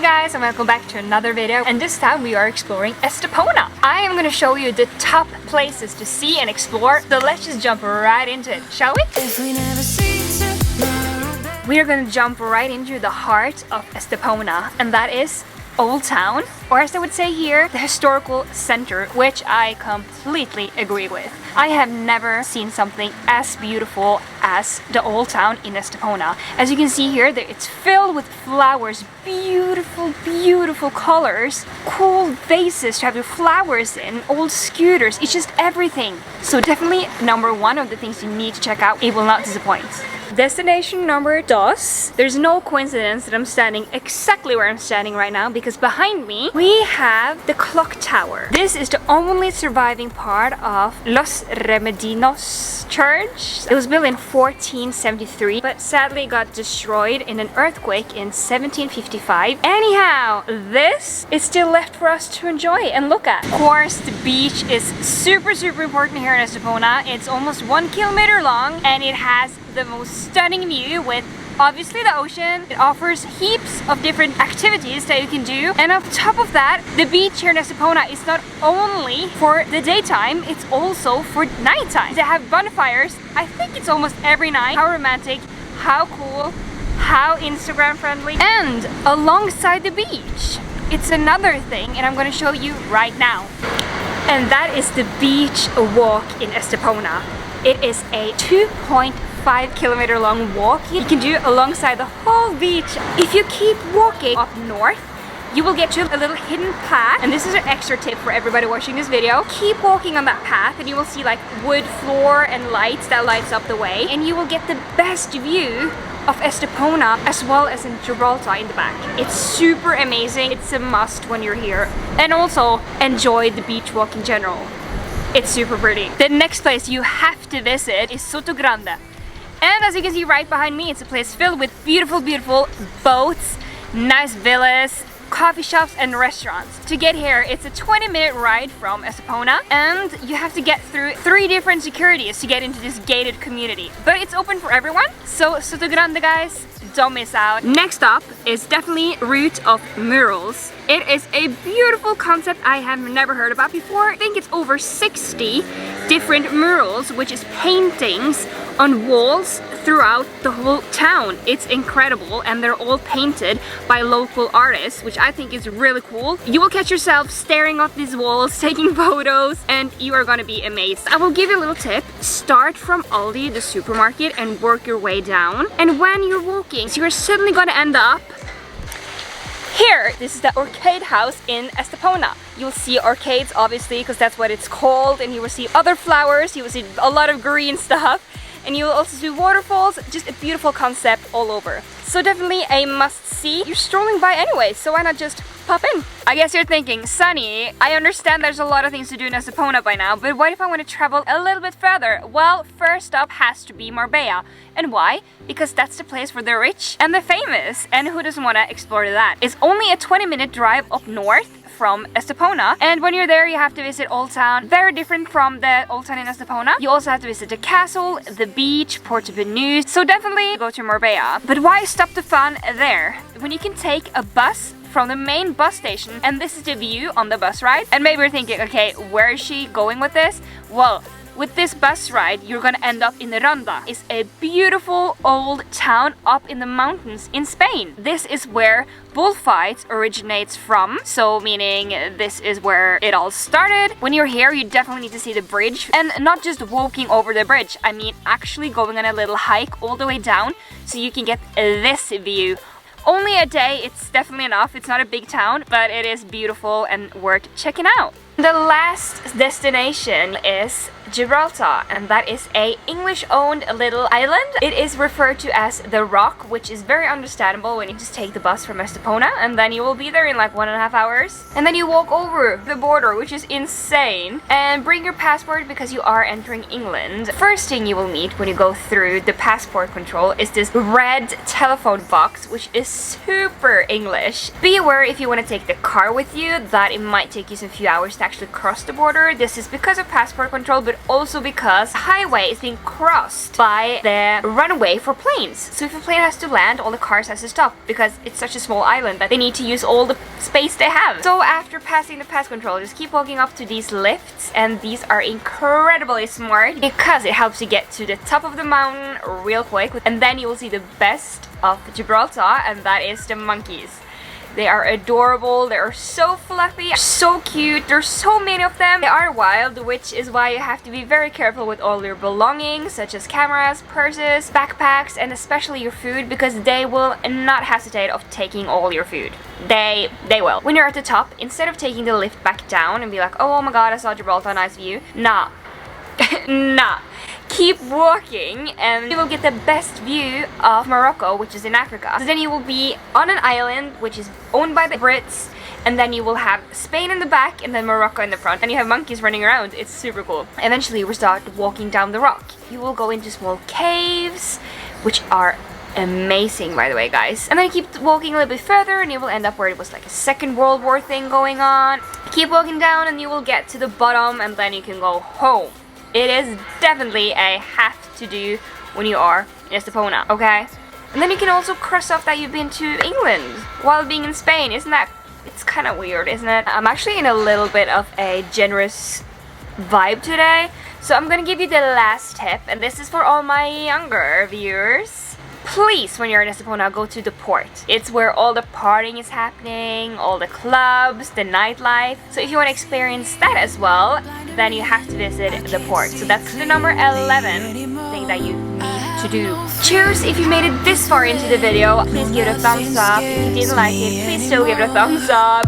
Hey guys, and welcome back to another video, and this time we are exploring Estepona. I am going to show you the top places to see and explore, so let's just jump right into it, shall we? We are going to jump right into the heart of Estepona, and that is Old Town, or as I would say here, the historical center, which I completely agree with. I have never seen something as beautiful as the Old Town in Estepona. As you can see here, it's filled with flowers, beautiful, beautiful colors, cool vases to have your flowers in, old scooters, it's just everything. So definitely number one of the things you need to check out. It will not disappoint. Destination number dos. There's no coincidence that I'm standing exactly where I'm standing right now, because behind me we have the clock tower. This is the only surviving part of Los Remedios church. It was built in 1473 but sadly got destroyed in an earthquake in 1755. Anyhow, this is still left for us to enjoy and look at. Of course, the beach is super important here in Estepona. It's almost 1 kilometer long and it has the most stunning view with obviously the ocean. It offers heaps of different activities that you can do, and on top of that, the beach here in Estepona is not only for the daytime, it's also for nighttime. They have bonfires, I think it's almost every night. How romantic, how cool, how Instagram friendly. And alongside the beach, it's another thing, and I'm going to show you right now, and that is the beach walk in Estepona. It is a 2.5 kilometer long walk you can do alongside the whole beach. If you keep walking up north, you will get to a little hidden path, and this is an extra tip for everybody watching this video. Keep walking on that path and you will see like wood floor and lights that lights up the way, and you will get the best view of Estepona as well as in Gibraltar in the back. It's super amazing. It's a must when you're here, and also enjoy the beach walk in general. It's super pretty. The next place you have to visit is Sotogrande. And as you can see right behind me, it's a place filled with beautiful boats, nice villas, coffee shops and restaurants. To get here, it's a 20-minute ride from Estepona, and you have to get through 3 different securities to get into this gated community. But it's open for everyone, so Sotogrande guys, don't miss out. Next up is definitely Route of Murals. It is a beautiful concept I have never heard about before. I think it's over 60 different murals, which is paintings on walls throughout the whole town. It's incredible, and they're all painted by local artists, which I think is really cool. You will catch yourself staring at these walls, taking photos, and you are gonna be amazed. I will give you a little tip. Start from Aldi, the supermarket, and work your way down. And when you're walking, so you're suddenly gonna end up here. This is the arcade house in Estepona. You'll see arcades obviously because that's what it's called, and you will see other flowers, you will see a lot of green stuff, and you will also see waterfalls. Just a beautiful concept all over. So definitely a must see. You're strolling by anyway, so why not just pop in? I guess you're thinking, Sunny, I understand there's a lot of things to do in Estepona by now, but what if I want to travel a little bit further? Well, first up has to be Marbella. And why? Because that's the place for the rich and the famous, and who doesn't want to explore that? It's only a 20-minute drive up north from Estepona, and when you're there you have to visit Old Town. Very different from the Old Town in Estepona. You also have to visit the castle, the beach, Porto Banús, so definitely go to Marbella. But why stop the fun there when you can take a bus from the main bus station, and this is the view on the bus ride? And maybe you're thinking, okay, where is she going with this? Well, with this bus ride, you're gonna end up in Ronda. It's a beautiful old town up in the mountains in Spain. This is where bullfights originates from, so meaning this is where it all started. When you're here, you definitely need to see the bridge, and not just walking over the bridge. I mean actually going on a little hike all the way down so you can get this view. Only a day, it's definitely enough. It's not a big town, but it is beautiful and worth checking out. The last destination is Gibraltar, and that is a English-owned little island. It is referred to as the Rock, which is very understandable when you just take the bus from Estepona, and then you will be there in like 1.5 hours. And then you walk over the border, which is insane, and bring your passport because you are entering England. First thing you will meet when you go through the passport control is this red telephone box, which is super English. Be aware if you want to take the car with you that it might take you some few hours to actually cross the border. This is because of passport control, but also because the highway is being crossed by the runway for planes. So if a plane has to land, all the cars has to stop because it's such a small island that they need to use all the space they have. So after passing the pass control, just keep walking up to these lifts, and these are incredibly smart because it helps you get to the top of the mountain real quick, and then you will see the best of Gibraltar, and that is the monkeys. They are adorable, they are so fluffy, so cute, there's so many of them. They are wild, which is why you have to be very careful with all your belongings, such as cameras, purses, backpacks, and especially your food, because they will not hesitate of taking all your food. They will. When you're at the top, instead of taking the lift back down and be like, oh my god, I saw Gibraltar, nice view. Nah. Nah. Keep walking and you will get the best view of Morocco, which is in Africa. So then you will be on an island which is owned by the Brits, and then you will have Spain in the back and then Morocco in the front, and you have monkeys running around. It's super cool. Eventually you will start walking down the rock. You will go into small caves, which are amazing, by the way, guys. And then you keep walking a little bit further and you will end up where it was like a Second World War thing going on. Keep walking down and you will get to the bottom, and then you can go home. It is definitely a have to do when you are in Estepona, okay? And then you can also cross off that you've been to England while being in Spain. Isn't that, it's kind of weird, isn't it? I'm actually in a little bit of a generous vibe today, so I'm gonna give you the last tip, and this is for all my younger viewers. Please, when you're in Estepona, go to the port. It's where all the partying is happening, all the clubs, the nightlife. So if you want to experience that as well, then you have to visit the port. So that's the number 11 thing that you need to do. Cheers! If you made it this far into the video, please give it a thumbs up. If you didn't like it, please still give it a thumbs up.